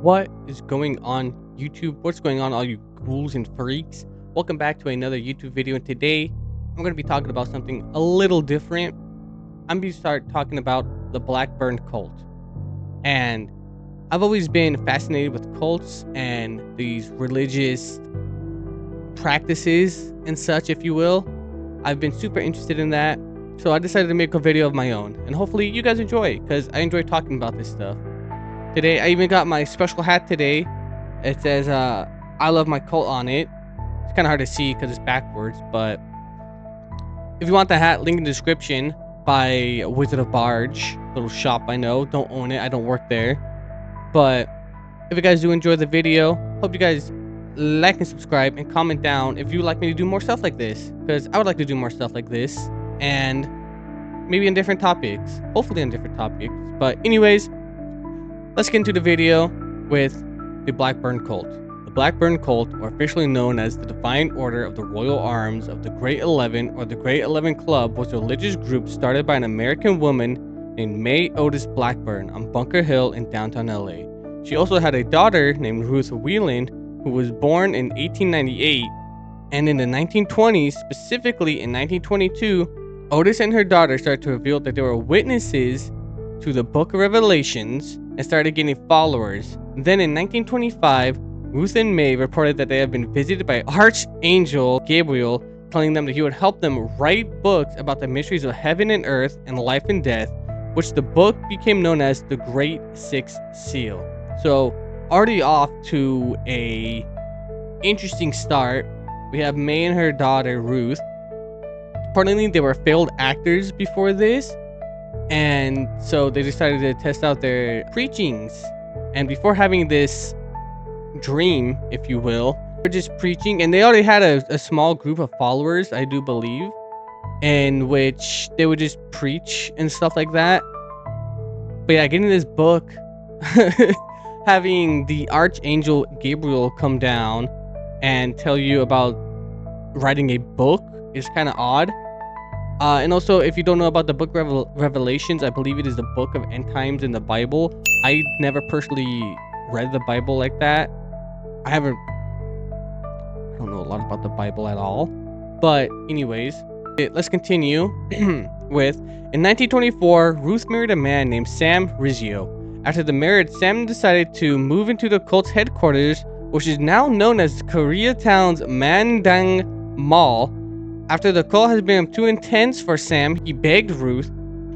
What is going on YouTube? What's going on all you ghouls and freaks? Welcome back to another YouTube video, and today I'm going to be talking about something a little different. I'm going to start talking about the Blackburn cult. And I've always been fascinated with cults and these religious practices and such, if you will. I've been super interested in that, so I decided to make a video of my own, and hopefully you guys enjoy, because I enjoy talking about this stuff. Today, I even got my special hat today. It says, I love my cult on it. It's kind of hard to see because it's backwards, but if you want the hat, link in the description by Wizard of Barge. Little shop I know. Don't own it. I don't work there. But if you guys do enjoy the video, hope you guys like and subscribe and comment down if you would like me to do more stuff like this. Because I would like to do more stuff like this. And maybe on different topics. Hopefully on different topics. But anyways, let's get into the video with the Blackburn cult. The Blackburn cult, or officially known as the Defiant Order of the Royal Arms of the Great 11 or the Great 11 Club, was a religious group started by an American woman named May Otis Blackburn on Bunker Hill in downtown LA. She also had a daughter named Ruth Whelan, who was born in 1898, and in the 1920s, specifically in 1922, Otis and her daughter started to reveal that they were witnesses to the Book of Revelations and started getting followers. Then in 1925, Ruth and May reported that they had been visited by Archangel Gabriel, telling them that he would help them write books about the mysteries of heaven and earth and life and death, which the book became known as the Great Sixth Seal. So already off to a interesting start. We have May and her daughter Ruth. Apparently they were failed actors before this, and so they decided to test out their preachings. And before having this dream, if you will, they're just preaching, and they already had a small group of followers, I do believe, in which they would just preach and stuff like that. But yeah, getting this book, having the Archangel Gabriel come down and tell you about writing a book is kind of odd. And also, if you don't know about the book Revelations, I believe it is the book of end times in the Bible. I never personally read the Bible like that. I don't know a lot about the Bible at all. But anyways, let's continue with, in 1924, Ruth married a man named Sam Rizzio. After the marriage, Sam decided to move into the cult's headquarters, which is now known as Koreatown's Mandang Mall. After the cult has become too intense for Sam, he begged Ruth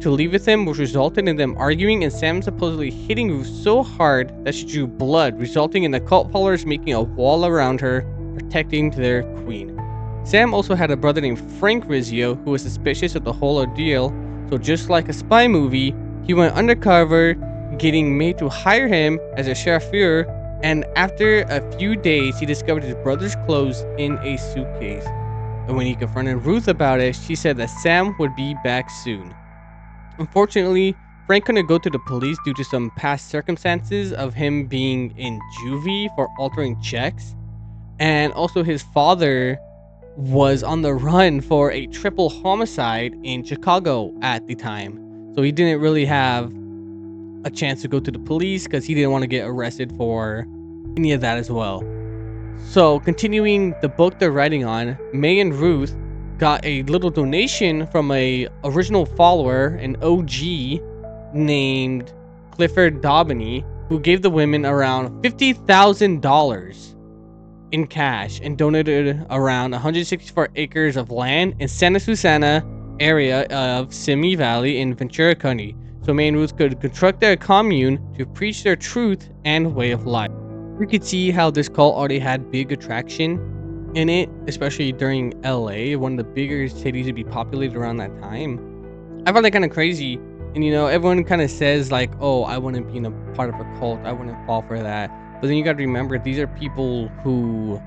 to leave with him, which resulted in them arguing and Sam supposedly hitting Ruth so hard that she drew blood, resulting in the cult followers making a wall around her, protecting their queen. Sam also had a brother named Frank Rizzio, who was suspicious of the whole ordeal, so just like a spy movie, he went undercover, getting May to hire him as a chauffeur, and after a few days, he discovered his brother's clothes in a suitcase. And when he confronted Ruth about it, she said that Sam would be back soon. Unfortunately, Frank couldn't go to the police due to some past circumstances of him being in juvie for altering checks. And also his father was on the run for a triple homicide in Chicago at the time. So he didn't really have a chance to go to the police because he didn't want to get arrested for any of that as well. So, continuing the book they're writing on, May and Ruth got a little donation from a original follower, an OG, named Clifford Daubeny, who gave the women around $50,000 in cash and donated around 164 acres of land in Santa Susana area of Simi Valley in Ventura County, so May and Ruth could construct their commune to preach their truth and way of life. You could see how this cult already had big attraction in it, especially during LA, one of the bigger cities to be populated around that time. I found that kind of crazy. And you know, everyone kind of says like, oh, I wouldn't be in a part of a cult, I wouldn't fall for that. But then you got to remember, these are people who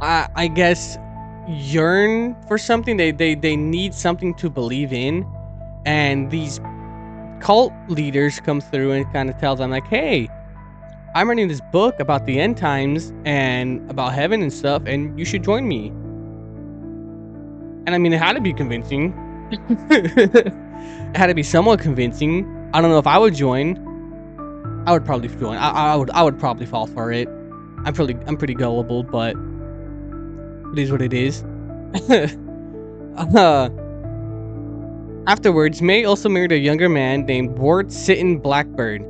I guess yearn for something. They need something to believe in, and these cult leaders come through and kind of tell them like, hey, I'm writing this book about the end times and about heaven and stuff, and you should join me. And I mean, it had to be convincing. It had to be somewhat convincing. I don't know if I would join. I would probably join. I would probably fall for it. I'm pretty gullible, but it is what it is. Afterwards, May also married a younger man named Ward Sitton Blackburn,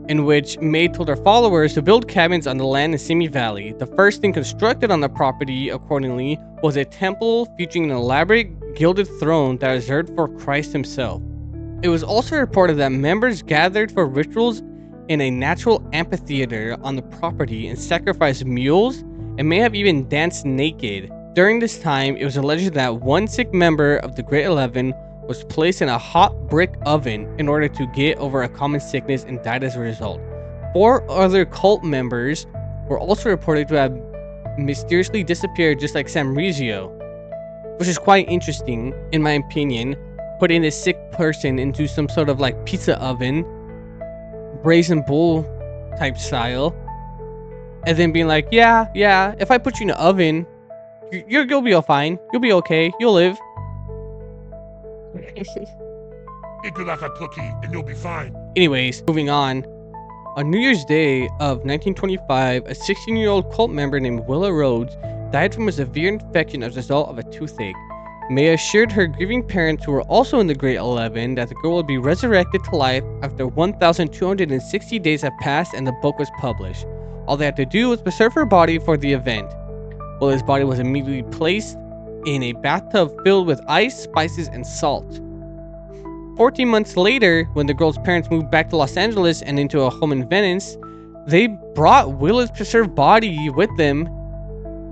in which May told her followers to build cabins on the land in Simi Valley. The first thing constructed on the property, accordingly, was a temple featuring an elaborate gilded throne that was reserved for Christ himself. It was also reported that members gathered for rituals in a natural amphitheater on the property and sacrificed mules and may have even danced naked. During this time, it was alleged that one sick member of the Great 11 was placed in a hot brick oven in order to get over a common sickness and died as a result. 4 other cult members were also reported to have mysteriously disappeared, just like Sam Rizio, which is quite interesting, in my opinion. Putting a sick person into some sort of like pizza oven, brazen bull type style, and then being like, yeah, if I put you in an oven, you'll be all fine. You'll be okay. You'll live. Eat you like a cookie and you'll be fine. Anyways, moving on. On New Year's Day of 1925, a 16-year-old cult member named Willa Rhodes died from a severe infection as a result of a toothache. May assured her grieving parents, who were also in the Great 11, that the girl would be resurrected to life after 1,260 days had passed and the book was published. All they had to do was preserve her body for the event. Willa's body was immediately placed in a bathtub filled with ice, spices, and salt. 14 months later, when the girl's parents moved back to Los Angeles and into a home in Venice, they brought Willa's preserved body with them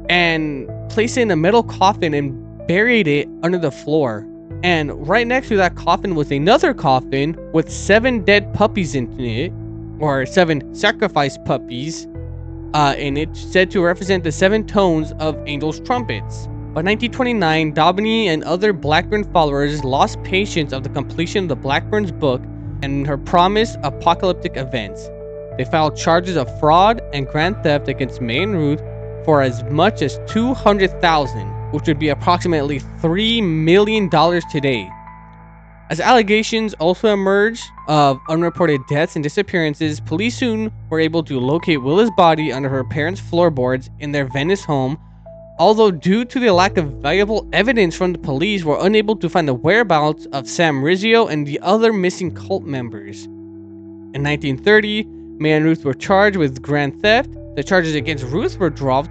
and placed it in a metal coffin and buried it under the floor. And right next to that coffin was another coffin with 7 dead puppies in it, or 7 sacrificed puppies in it, said to represent the 7 tones of angels' trumpets. By 1929, Daubeny and other Blackburn followers lost patience of the completion of the Blackburn's book and her promised apocalyptic events. They filed charges of fraud and grand theft against May and Ruth for as much as $200,000, which would be approximately $3 million today. As allegations also emerged of unreported deaths and disappearances, police soon were able to locate Willa's body under her parents' floorboards in their Venice home, although due to the lack of valuable evidence from the police, were unable to find the whereabouts of Sam Rizio and the other missing cult members. In 1930, May and Ruth were charged with grand theft. The charges against Ruth were dropped,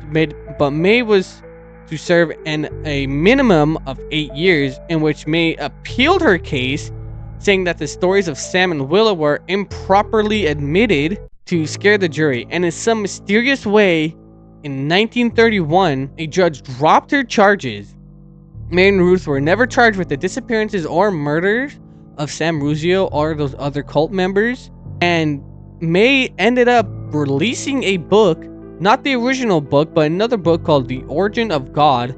but May was to serve a minimum of 8 years, in which May appealed her case, saying that the stories of Sam and Willa were improperly admitted to scare the jury. And in some mysterious way, in 1931, a judge dropped her charges. May and Ruth were never charged with the disappearances or murders of Sam Rizio or those other cult members. And May ended up releasing a book, not the original book, but another book called The Origin of God,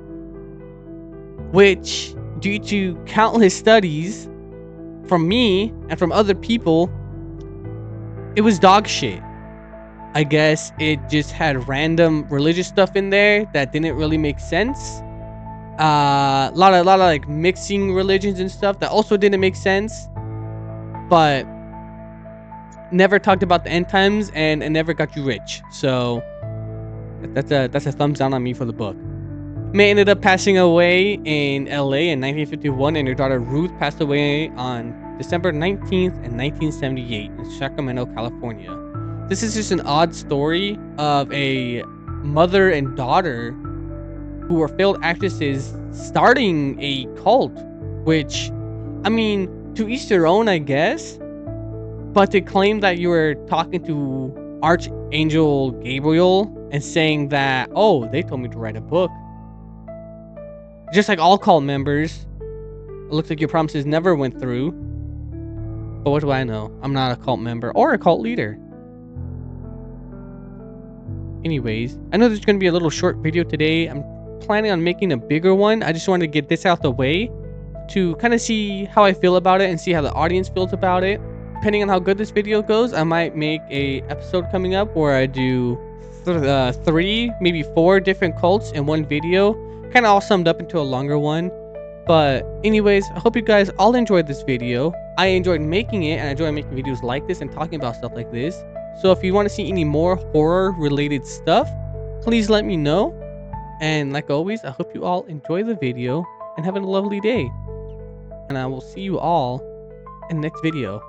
which, due to countless studies from me and from other people, it was dog shit. I guess it just had random religious stuff in there that didn't really make sense. A lot of like mixing religions and stuff that also didn't make sense, but never talked about the end times and never got you rich. So that's a thumbs down on me for the book. May ended up passing away in LA in 1951, and her daughter Ruth passed away on December 19th in 1978 in Sacramento, California. This is just an odd story of a mother and daughter who were failed actresses starting a cult, which, I mean, to each their own, I guess. But to claim that you were talking to Archangel Gabriel and saying that, oh, they told me to write a book. Just like all cult members, it looks like your promises never went through. But what do I know? I'm not a cult member or a cult leader. Anyways, I know there's going to be a little short video today. I'm planning on making a bigger one. I just wanted to get this out the way to kind of see how I feel about it and see how the audience feels about it. Depending on how good this video goes, I might make a episode coming up where I do 3, maybe 4 different cults in one video, kind of all summed up into a longer one. But anyways, I hope you guys all enjoyed this video. I enjoyed making it, and I enjoy making videos like this and talking about stuff like this. So if you want to see any more horror related stuff, please let me know. And like always, I hope you all enjoy the video and have a lovely day. And I will see you all in the next video.